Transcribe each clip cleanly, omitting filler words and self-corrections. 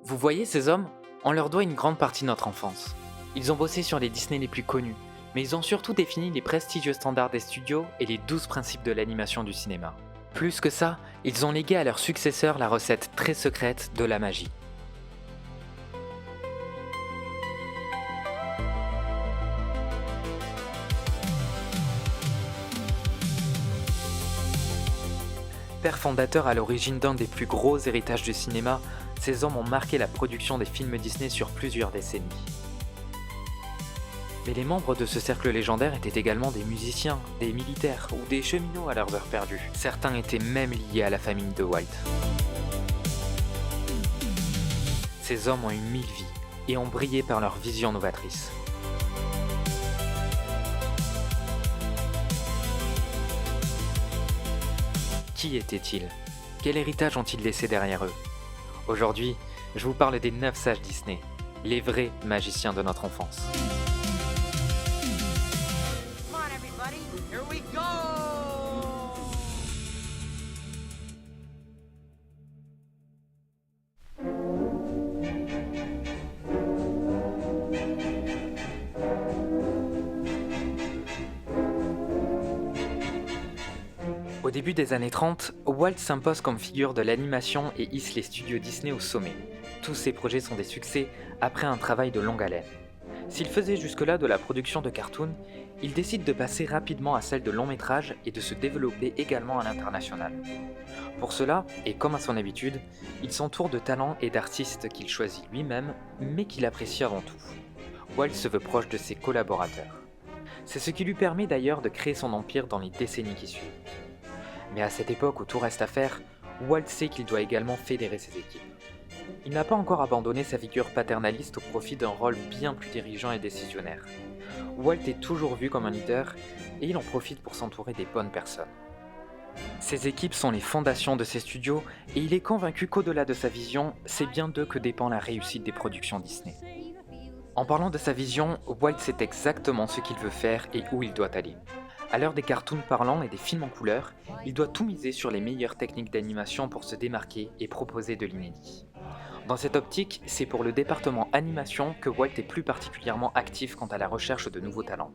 Vous voyez ces hommes? On leur doit une grande partie de notre enfance. Ils ont bossé sur les Disney les plus connus, mais ils ont surtout défini les prestigieux standards des studios et les 12 principes de l'animation du cinéma. Plus que ça, ils ont légué à leurs successeurs la recette très secrète de la magie. Père fondateur à l'origine d'un des plus gros héritages du cinéma, ces hommes ont marqué la production des films Disney sur plusieurs décennies. Mais les membres de ce cercle légendaire étaient également des musiciens, des militaires ou des cheminots à leurs heures perdues. Certains étaient même liés à la famille de Walt. Ces hommes ont eu 1000 vies et ont brillé par leur vision novatrice. Qui étaient-ils? Quel héritage ont-ils laissé derrière eux? Aujourd'hui, je vous parle des 9 sages Disney, les vrais magiciens de notre enfance. Come on, everybody, here we go! Au début des années 30, Walt s'impose comme figure de l'animation et hisse les studios Disney au sommet. Tous ses projets sont des succès après un travail de longue haleine. S'il faisait jusque-là de la production de cartoons, il décide de passer rapidement à celle de long métrage et de se développer également à l'international. Pour cela, et comme à son habitude, il s'entoure de talents et d'artistes qu'il choisit lui-même, mais qu'il apprécie avant tout. Walt se veut proche de ses collaborateurs. C'est ce qui lui permet d'ailleurs de créer son empire dans les décennies qui suivent. Mais à cette époque où tout reste à faire, Walt sait qu'il doit également fédérer ses équipes. Il n'a pas encore abandonné sa figure paternaliste au profit d'un rôle bien plus dirigeant et décisionnaire. Walt est toujours vu comme un leader et il en profite pour s'entourer des bonnes personnes. Ses équipes sont les fondations de ses studios et il est convaincu qu'au-delà de sa vision, c'est bien d'eux que dépend la réussite des productions Disney. En parlant de sa vision, Walt sait exactement ce qu'il veut faire et où il doit aller. À l'heure des cartoons parlants et des films en couleur, il doit tout miser sur les meilleures techniques d'animation pour se démarquer et proposer de l'inédit. Dans cette optique, c'est pour le département animation que Walt est plus particulièrement actif quant à la recherche de nouveaux talents.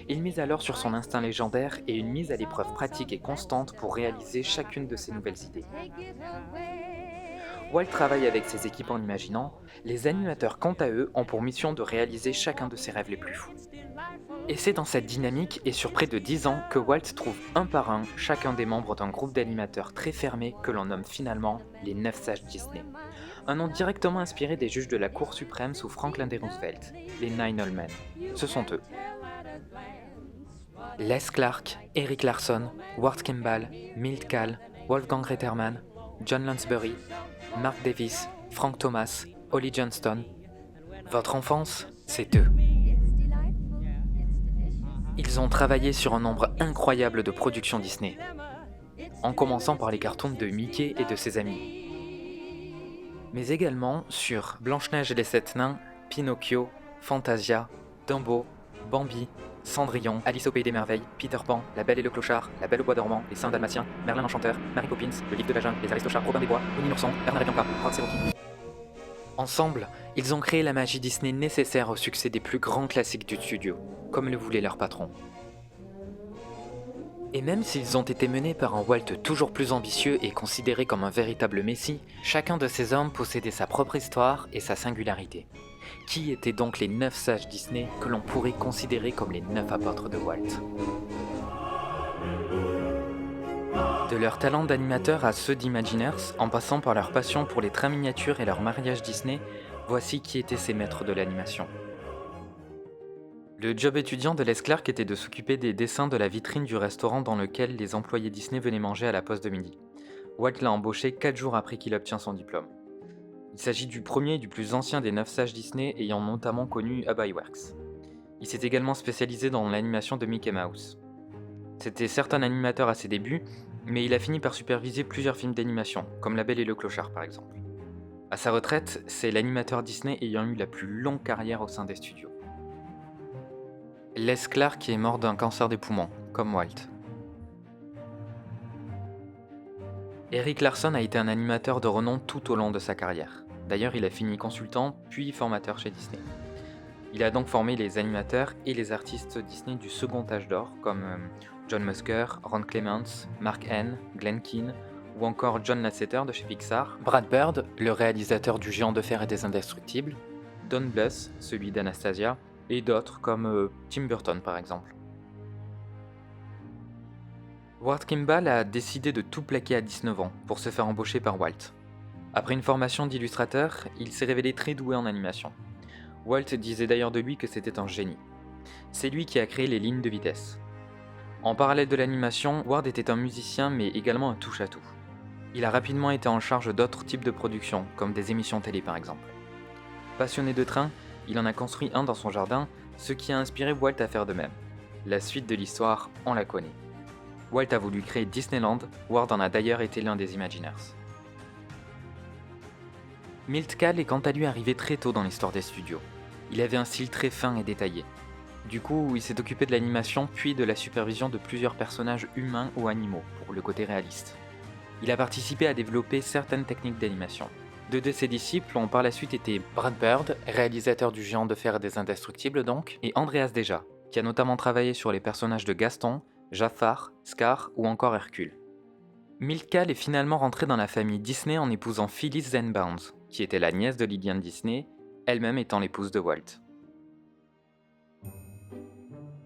Il mise alors sur son instinct légendaire et une mise à l'épreuve pratique et constante pour réaliser chacune de ses nouvelles idées. Walt travaille avec ses équipes en imaginant, les animateurs quant à eux ont pour mission de réaliser chacun de ses rêves les plus fous. Et c'est dans cette dynamique et sur près de 10 ans que Walt trouve un par un chacun des membres d'un groupe d'animateurs très fermé que l'on nomme finalement les 9 sages Disney. Un nom directement inspiré des juges de la Cour suprême sous Franklin D. Roosevelt, les Nine Old Men. Ce sont eux. Les Clark, Eric Larson, Ward Kimball, Milt Kahl, Wolfgang Reiterman, John Lansbury, Mark Davis, Frank Thomas, Ollie Johnston. Votre enfance, c'est eux. Ils ont travaillé sur un nombre incroyable de productions Disney, en commençant par les cartoons de Mickey et de ses amis, mais également sur Blanche-Neige et les Sept Nains, Pinocchio, Fantasia, Dumbo, Bambi, Cendrillon, Alice au Pays des Merveilles, Peter Pan, La Belle et le Clochard, La Belle au Bois dormant, Les Saints Dalmatiens, Merlin l'Enchanteur, Mary Poppins, Le Livre de la Jungle, Les Aristochats, Robin des Bois, Winnie l'Ourson, Bernard et Bianca, Rox et Rocky. Ensemble, ils ont créé la magie Disney nécessaire au succès des plus grands classiques du studio, comme le voulait leur patron. Et même s'ils ont été menés par un Walt toujours plus ambitieux et considéré comme un véritable messie, chacun de ces hommes possédait sa propre histoire et sa singularité. Qui étaient donc les 9 sages Disney que l'on pourrait considérer comme les 9 apôtres de Walt? De leur talent d'animateur à ceux d'Imagineers, en passant par leur passion pour les trains miniatures et leur mariage Disney, voici qui étaient ces maîtres de l'animation. Le job étudiant de Les Clark était de s'occuper des dessins de la vitrine du restaurant dans lequel les employés Disney venaient manger à la pause de midi. Walt l'a embauché 4 jours après qu'il obtient son diplôme. Il s'agit du premier et du plus ancien des 9 sages Disney ayant notamment connu Ub Iwerks. Il s'est également spécialisé dans l'animation de Mickey Mouse. C'était certes un animateur à ses débuts, mais il a fini par superviser plusieurs films d'animation, comme La Belle et le Clochard par exemple. À sa retraite, c'est l'animateur Disney ayant eu la plus longue carrière au sein des studios. Les Clark est mort d'un cancer des poumons, comme Walt. Eric Larson a été un animateur de renom tout au long de sa carrière. D'ailleurs, il a fini consultant, puis formateur chez Disney. Il a donc formé les animateurs et les artistes Disney du second âge d'or, comme John Musker, Ron Clements, Mark Henn, Glenn Keane, ou encore John Lasseter de chez Pixar, Brad Bird, le réalisateur du Géant de fer et des Indestructibles, Don Bluth, celui d'Anastasia, et d'autres comme Tim Burton par exemple. Ward Kimball a décidé de tout plaquer à 19 ans pour se faire embaucher par Walt. Après une formation d'illustrateur, il s'est révélé très doué en animation. Walt disait d'ailleurs de lui que c'était un génie. C'est lui qui a créé les lignes de vitesse. En parallèle de l'animation, Ward était un musicien mais également un touche-à-tout. Il a rapidement été en charge d'autres types de productions, comme des émissions télé par exemple. Passionné de trains, il en a construit un dans son jardin, ce qui a inspiré Walt à faire de même. La suite de l'histoire, on la connaît. Walt a voulu créer Disneyland, Ward en a d'ailleurs été l'un des Imagineers. Milt Kahl est quant à lui arrivé très tôt dans l'histoire des studios. Il avait un style très fin et détaillé. Du coup, il s'est occupé de l'animation puis de la supervision de plusieurs personnages humains ou animaux, pour le côté réaliste. Il a participé à développer certaines techniques d'animation. Deux de ses disciples ont par la suite été Brad Bird, réalisateur du Géant de fer et des Indestructibles donc, et Andreas Deja, qui a notamment travaillé sur les personnages de Gaston, Jafar, Scar ou encore Hercule. Milt Kahl est finalement rentré dans la famille Disney en épousant Phyllis Zenbounds, qui était la nièce de Lillian Disney, elle-même étant l'épouse de Walt.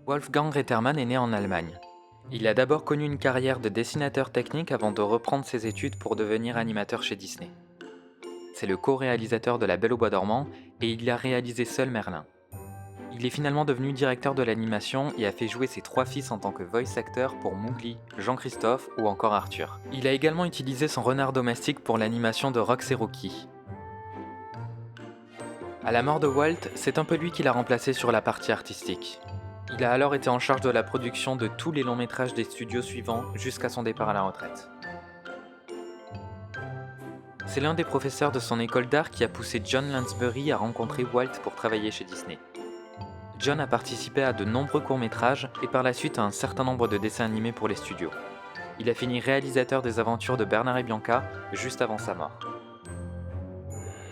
Wolfgang Rettermann est né en Allemagne. Il a d'abord connu une carrière de dessinateur technique avant de reprendre ses études pour devenir animateur chez Disney. C'est le co-réalisateur de La Belle au Bois dormant et il a réalisé seul Merlin. Il est finalement devenu directeur de l'animation et a fait jouer ses 3 fils en tant que voice actor pour Mowgli, Jean-Christophe ou encore Arthur. Il a également utilisé son renard domestique pour l'animation de Rox et Rocky. À la mort de Walt, c'est un peu lui qui l'a remplacé sur la partie artistique. Il a alors été en charge de la production de tous les longs métrages des studios suivants jusqu'à son départ à la retraite. C'est l'un des professeurs de son école d'art qui a poussé John Lansbury à rencontrer Walt pour travailler chez Disney. John a participé à de nombreux courts-métrages et par la suite à un certain nombre de dessins animés pour les studios. Il a fini réalisateur des aventures de Bernard et Bianca juste avant sa mort.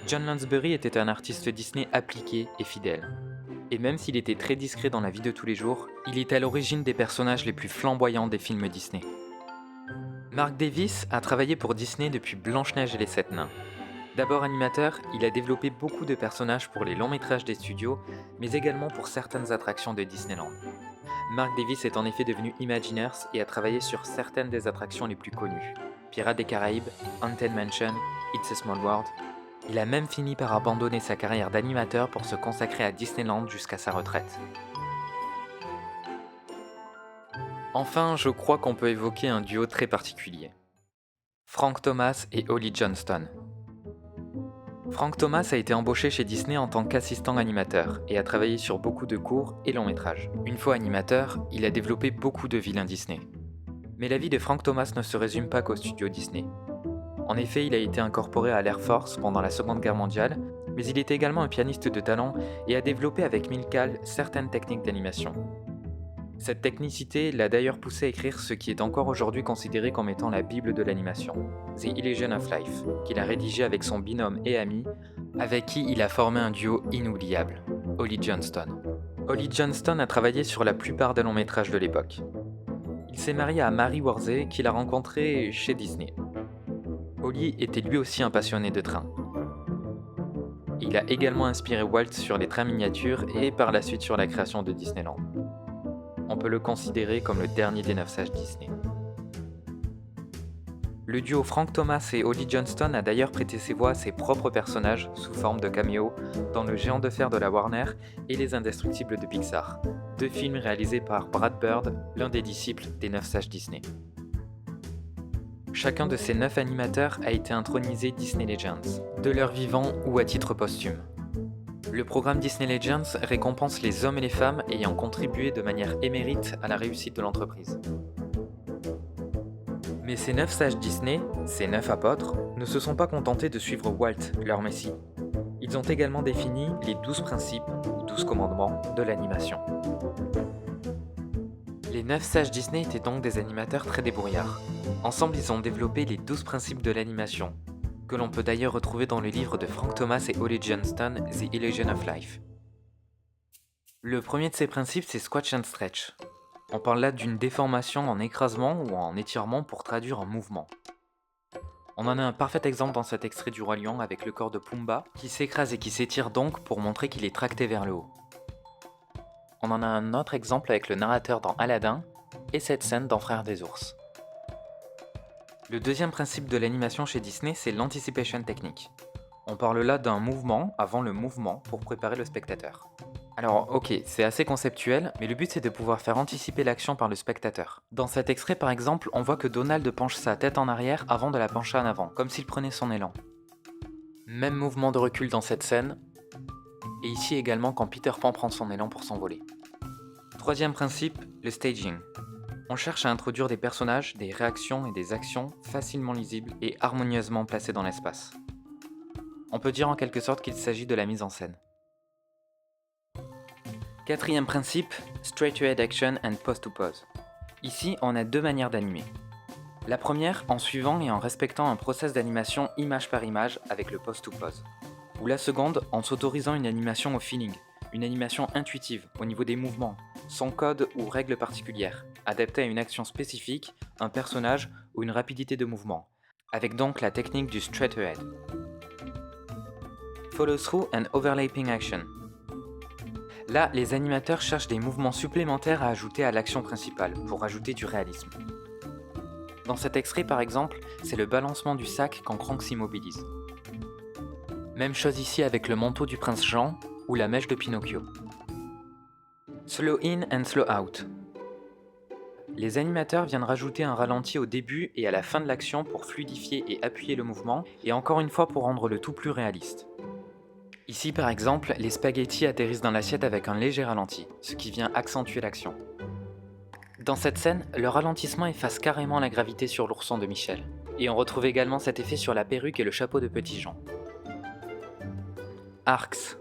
John Lansbury était un artiste Disney appliqué et fidèle. Et même s'il était très discret dans la vie de tous les jours, il est à l'origine des personnages les plus flamboyants des films Disney. Mark Davis a travaillé pour Disney depuis Blanche-Neige et les 7 Nains. D'abord animateur, il a développé beaucoup de personnages pour les longs métrages des studios, mais également pour certaines attractions de Disneyland. Mark Davis est en effet devenu Imagineers et a travaillé sur certaines des attractions les plus connues. Pirates des Caraïbes, Haunted Mansion, It's a Small World. Il a même fini par abandonner sa carrière d'animateur pour se consacrer à Disneyland jusqu'à sa retraite. Enfin, je crois qu'on peut évoquer un duo très particulier. Frank Thomas et Ollie Johnston. Frank Thomas a été embauché chez Disney en tant qu'assistant animateur et a travaillé sur beaucoup de courts et longs métrages. Une fois animateur, il a développé beaucoup de vilains Disney. Mais la vie de Frank Thomas ne se résume pas qu'au studio Disney. En effet, il a été incorporé à l'Air Force pendant la Seconde Guerre mondiale, mais il était également un pianiste de talent et a développé avec Milt Kahl certaines techniques d'animation. Cette technicité l'a d'ailleurs poussé à écrire ce qui est encore aujourd'hui considéré comme étant la Bible de l'animation, The Illusion of Life, qu'il a rédigé avec son binôme et ami, avec qui il a formé un duo inoubliable, Ollie Johnston. Ollie Johnston a travaillé sur la plupart des longs métrages de l'époque. Il s'est marié à Mary Worthey qu'il a rencontrée chez Disney. Ollie était lui aussi un passionné de trains. Il a également inspiré Walt sur les trains miniatures et par la suite sur la création de Disneyland. On peut le considérer comme le dernier des 9 sages Disney. Le duo Frank Thomas et Ollie Johnston a d'ailleurs prêté ses voix à ses propres personnages sous forme de caméo dans Le Géant de fer de la Warner et Les Indestructibles de Pixar, 2 films réalisés par Brad Bird, l'un des disciples des 9 sages Disney. Chacun de ces 9 animateurs a été intronisé Disney Legends, de leur vivant ou à titre posthume. Le programme Disney Legends récompense les hommes et les femmes ayant contribué de manière émérite à la réussite de l'entreprise. Mais ces 9 sages Disney, ces 9 apôtres, ne se sont pas contentés de suivre Walt, leur messie. Ils ont également défini les 12 principes ou 12 commandements de l'animation. Les 9 sages Disney étaient donc des animateurs très débrouillards. Ensemble, ils ont développé les 12 principes de l'animation. que l'on peut d'ailleurs retrouver dans le livre de Frank Thomas et Holly Johnston, The Illusion of Life. Le premier de ces principes, c'est Squash and Stretch. On parle là d'une déformation en écrasement ou en étirement pour traduire un mouvement. On en a un parfait exemple dans cet extrait du Roi Lion avec le corps de Pumba qui s'écrase et qui s'étire donc pour montrer qu'il est tracté vers le haut. On en a un autre exemple avec le narrateur dans Aladdin et cette scène dans Frères des ours. Le deuxième principe de l'animation chez Disney, c'est l'anticipation technique. On parle là d'un mouvement avant le mouvement pour préparer le spectateur. Alors ok, c'est assez conceptuel, mais le but c'est de pouvoir faire anticiper l'action par le spectateur. Dans cet extrait par exemple, on voit que Donald penche sa tête en arrière avant de la pencher en avant, comme s'il prenait son élan. Même mouvement de recul dans cette scène, et ici également quand Peter Pan prend son élan pour s'envoler. Troisième principe, le staging. On cherche à introduire des personnages, des réactions et des actions facilement lisibles et harmonieusement placées dans l'espace. On peut dire en quelque sorte qu'il s'agit de la mise en scène. Quatrième principe, straight-to-head action and pose-to-pose. Ici, on a deux manières d'animer. La première, en suivant et en respectant un process d'animation image par image avec le pose-to-pose. Ou la seconde, en s'autorisant une animation au feeling, une animation intuitive au niveau des mouvements, sans code ou règles particulières, adaptée à une action spécifique, un personnage ou une rapidité de mouvement, avec donc la technique du straight-ahead. Follow-through and overlapping action. Là, les animateurs cherchent des mouvements supplémentaires à ajouter à l'action principale, pour ajouter du réalisme. Dans cet extrait par exemple, c'est le balancement du sac quand Kronk s'immobilise. Même chose ici avec le manteau du prince Jean ou la mèche de Pinocchio. Slow in and slow out. Les animateurs viennent rajouter un ralenti au début et à la fin de l'action pour fluidifier et appuyer le mouvement, et encore une fois pour rendre le tout plus réaliste. Ici par exemple, les spaghettis atterrissent dans l'assiette avec un léger ralenti, ce qui vient accentuer l'action. Dans cette scène, le ralentissement efface carrément la gravité sur l'ourson de Michel, et on retrouve également cet effet sur la perruque et le chapeau de Petit Jean. Arcs.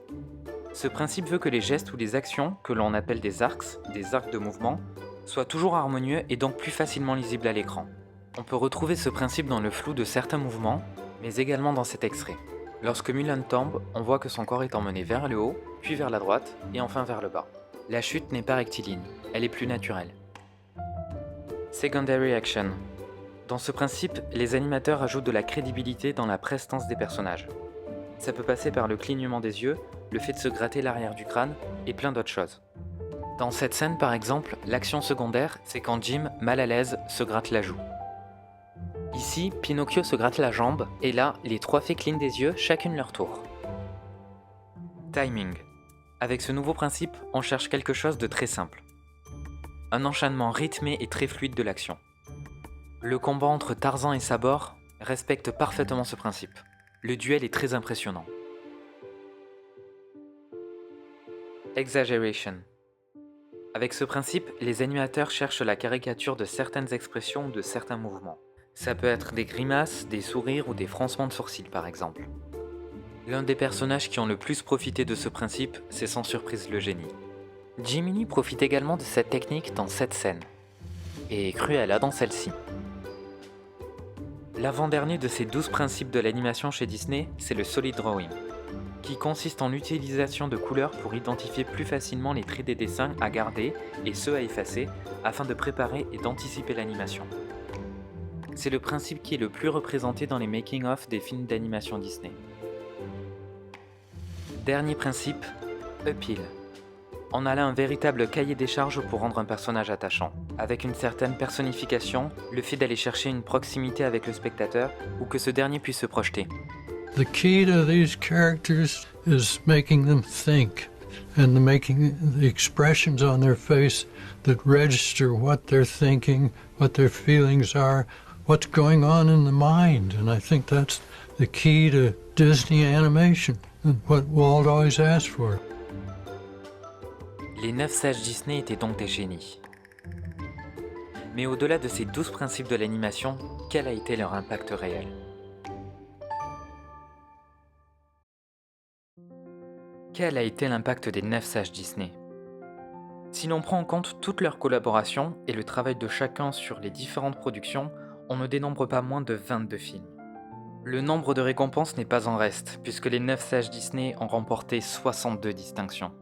Ce principe veut que les gestes ou les actions, que l'on appelle des arcs de mouvement, soient toujours harmonieux et donc plus facilement lisibles à l'écran. On peut retrouver ce principe dans le flou de certains mouvements, mais également dans cet extrait. Lorsque Mulan tombe, on voit que son corps est emmené vers le haut, puis vers la droite, et enfin vers le bas. La chute n'est pas rectiligne, elle est plus naturelle. Secondary action. Dans ce principe, les animateurs ajoutent de la crédibilité dans la prestance des personnages. Ça peut passer par le clignement des yeux, le fait de se gratter l'arrière du crâne, et plein d'autres choses. Dans cette scène par exemple, l'action secondaire, c'est quand Jim, mal à l'aise, se gratte la joue. Ici, Pinocchio se gratte la jambe, et là, les trois fées clignent des yeux, chacune leur tour. Timing. Avec ce nouveau principe, on cherche quelque chose de très simple. Un enchaînement rythmé et très fluide de l'action. Le combat entre Tarzan et Sabor respecte parfaitement ce principe. Le duel est très impressionnant. Exaggeration. Avec ce principe, les animateurs cherchent la caricature de certaines expressions ou de certains mouvements. Ça peut être des grimaces, des sourires ou des froncements de sourcils par exemple. L'un des personnages qui ont le plus profité de ce principe, c'est sans surprise le génie. Jiminy profite également de cette technique dans cette scène, et Cruella dans celle-ci. L'avant-dernier de ces 12 principes de l'animation chez Disney, c'est le solid drawing, qui consiste en l'utilisation de couleurs pour identifier plus facilement les traits des dessins à garder et ceux à effacer, afin de préparer et d'anticiper l'animation. C'est le principe qui est le plus représenté dans les making-of des films d'animation Disney. Dernier principe, appeal. On a là un véritable cahier des charges pour rendre un personnage attachant, avec une certaine personnification, le fait d'aller chercher une proximité avec le spectateur ou que ce dernier puisse se projeter. The key to these characters is making them think and making the expressions on their face that register what they're thinking, what their feelings are, what's going on in the mind. And I think that's the key to Disney animation and what Walt always asked for. Les 9 sages Disney étaient donc des génies. Mais au-delà de ces 12 principes de l'animation, quel a été leur impact réel ? Quel a été l'impact des 9 sages Disney ? Si l'on prend en compte toutes leurs collaborations et le travail de chacun sur les différentes productions, on ne dénombre pas moins de 22 films. Le nombre de récompenses n'est pas en reste, puisque les 9 sages Disney ont remporté 62 distinctions.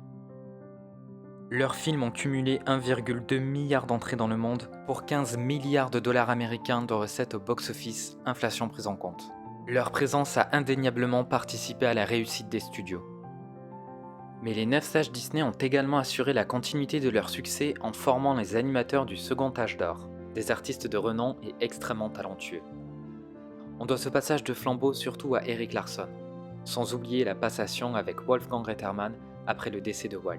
Leurs films ont cumulé 1,2 milliard d'entrées dans le monde pour 15 milliards de dollars américains de recettes au box-office, inflation prise en compte. Leur présence a indéniablement participé à la réussite des studios. Mais les 9 sages Disney ont également assuré la continuité de leur succès en formant les animateurs du second âge d'or, des artistes de renom et extrêmement talentueux. On doit ce passage de flambeau surtout à Eric Larson, sans oublier la passation avec Wolfgang Reitermann après le décès de Walt.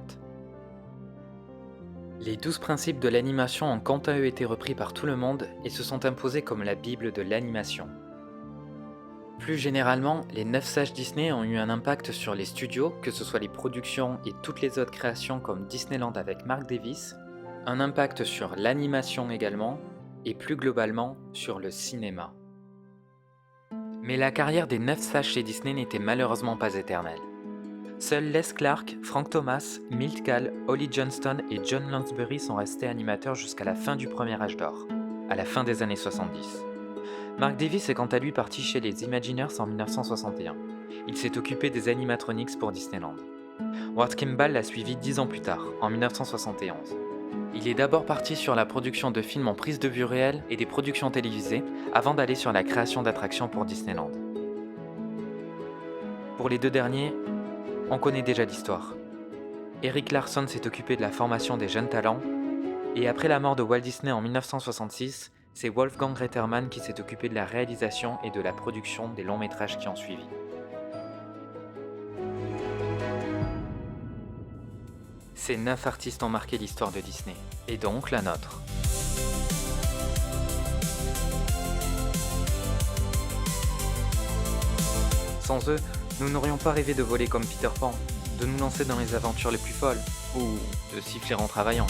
Les 12 principes de l'animation ont quant à eux été repris par tout le monde et se sont imposés comme la Bible de l'animation. Plus généralement, les 9 sages Disney ont eu un impact sur les studios, que ce soit les productions et toutes les autres créations comme Disneyland avec Marc Davis, un impact sur l'animation également, et plus globalement sur le cinéma. Mais la carrière des 9 sages chez Disney n'était malheureusement pas éternelle. Seuls Les Clark, Frank Thomas, Milt Kahl, Ollie Johnston et John Lansbury sont restés animateurs jusqu'à la fin du premier âge d'or, à la fin des années 70. Marc Davis est quant à lui parti chez les Imagineers en 1961. Il s'est occupé des animatronics pour Disneyland. Ward Kimball l'a suivi 10 ans plus tard, en 1971. Il est d'abord parti sur la production de films en prise de vue réelle et des productions télévisées, avant d'aller sur la création d'attractions pour Disneyland. Pour les deux derniers, on connaît déjà l'histoire. Eric Larson s'est occupé de la formation des jeunes talents, et après la mort de Walt Disney en 1966, c'est Wolfgang Reitermann qui s'est occupé de la réalisation et de la production des longs métrages qui ont suivi. Ces 9 artistes ont marqué l'histoire de Disney, et donc la nôtre. Sans eux, nous n'aurions pas rêvé de voler comme Peter Pan, de nous lancer dans les aventures les plus folles, ou de siffler en travaillant.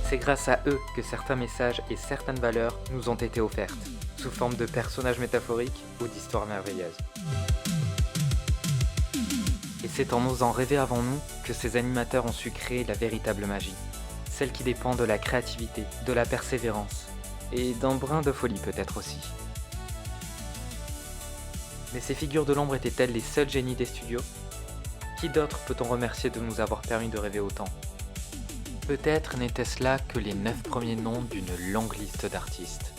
C'est grâce à eux que certains messages et certaines valeurs nous ont été offertes, sous forme de personnages métaphoriques ou d'histoires merveilleuses. Et c'est en osant rêver avant nous que ces animateurs ont su créer la véritable magie, celle qui dépend de la créativité, de la persévérance, et d'un brin de folie peut-être aussi. Mais ces figures de l'ombre étaient-elles les seuls génies des studios ? Qui d'autre peut-on remercier de nous avoir permis de rêver autant ? Peut-être n'était-ce là que les 9 premiers noms d'une longue liste d'artistes.